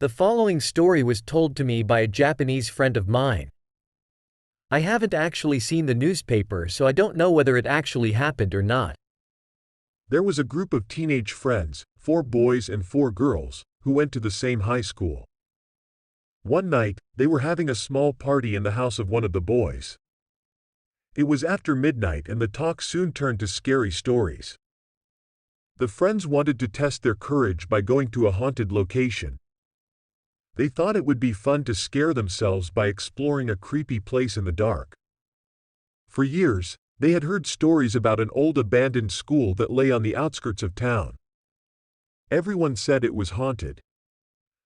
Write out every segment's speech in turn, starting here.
The following story was told to me by a Japanese friend of mine. I haven't actually seen the newspaper, so I don't know whether it actually happened or not. There was a group of teenage friends, 4 boys and 4 girls, who went to the same high school. One night, they were having a small party in the house of one of the boys. It was after midnight and the talk soon turned to scary stories. The friends wanted to test their courage by going to a haunted location. They thought it would be fun to scare themselves by exploring a creepy place in the dark. For years, they had heard stories about an old abandoned school that lay on the outskirts of town. Everyone said it was haunted.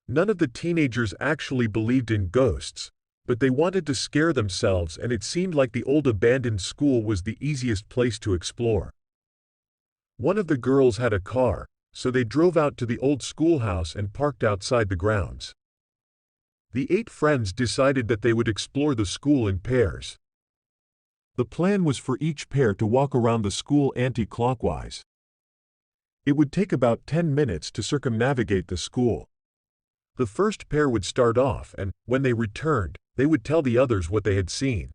None of the teenagers actually believed in ghosts, but they wanted to scare themselves, and it seemed like the old abandoned school was the easiest place to explore. One of the girls had a car, so they drove out to the old schoolhouse and parked outside the grounds. The 8 friends decided that they would explore the school in pairs. The plan was for each pair to walk around the school anti-clockwise. It would take about 10 minutes to circumnavigate the school. The first pair would start off, and, when they returned, they would tell the others what they had seen.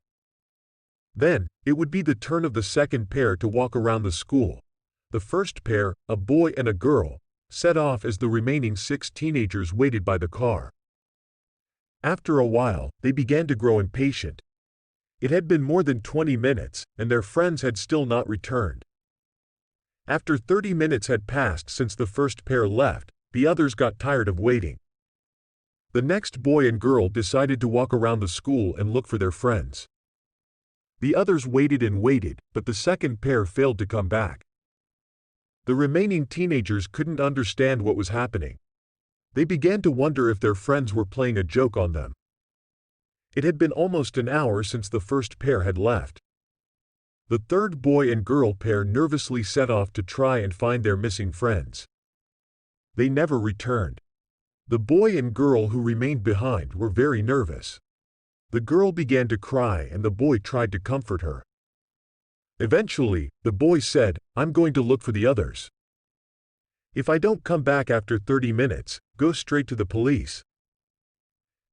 Then, it would be the turn of the second pair to walk around the school. The first pair, a boy and a girl, set off as the remaining 6 teenagers waited by the car. After a while, they began to grow impatient. It had been more than 20 minutes, and their friends had still not returned. After 30 minutes had passed since the first pair left, the others got tired of waiting. The next boy and girl decided to walk around the school and look for their friends. The others waited and waited, but the second pair failed to come back. The remaining teenagers couldn't understand what was happening. They began to wonder if their friends were playing a joke on them. It had been almost an hour since the first pair had left. The third boy and girl pair nervously set off to try and find their missing friends. They never returned. The boy and girl who remained behind were very nervous. The girl began to cry and the boy tried to comfort her. Eventually, the boy said, "I'm going to look for the others. If I don't come back after 30 minutes, go straight to the police."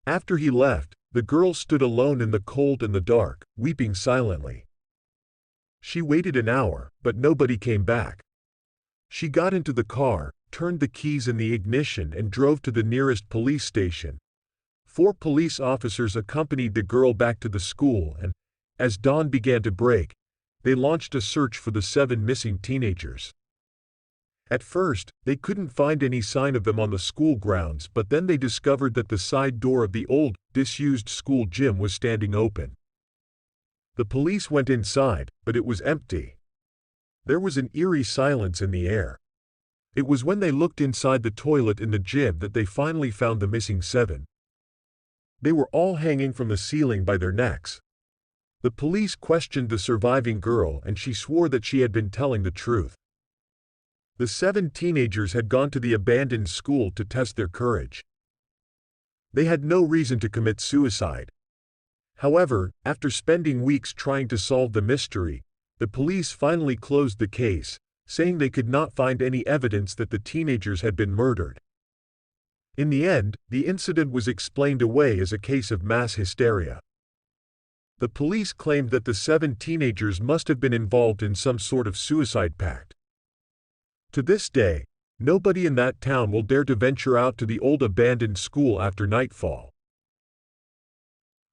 After he left, the girl stood alone in the cold and the dark, weeping silently. She waited an hour, but nobody came back. She got into the car, turned the keys in the ignition and drove to the nearest police station. 4 police officers accompanied the girl back to the school and, as dawn began to break, they launched a search for the 7 missing teenagers. At first, they couldn't find any sign of them on the school grounds, but then they discovered that the side door of the old, disused school gym was standing open. The police went inside, but it was empty. There was an eerie silence in the air. It was when they looked inside the toilet in the gym that they finally found the missing 7. They were all hanging from the ceiling by their necks. The police questioned the surviving girl and she swore that she had been telling the truth. The 7 teenagers had gone to the abandoned school to test their courage. They had no reason to commit suicide. However, after spending weeks trying to solve the mystery, the police finally closed the case, saying they could not find any evidence that the teenagers had been murdered. In the end, the incident was explained away as a case of mass hysteria. The police claimed that the 7 teenagers must have been involved in some sort of suicide pact. To this day, nobody in that town will dare to venture out to the old abandoned school after nightfall.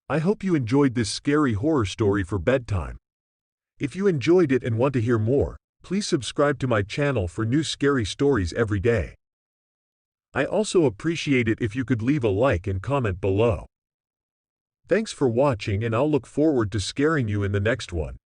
I hope you enjoyed this scary horror story for bedtime. If you enjoyed it and want to hear more, please subscribe to my channel for new scary stories every day. I also appreciate it if you could leave a like and comment below. Thanks for watching, and I'll look forward to scaring you in the next one.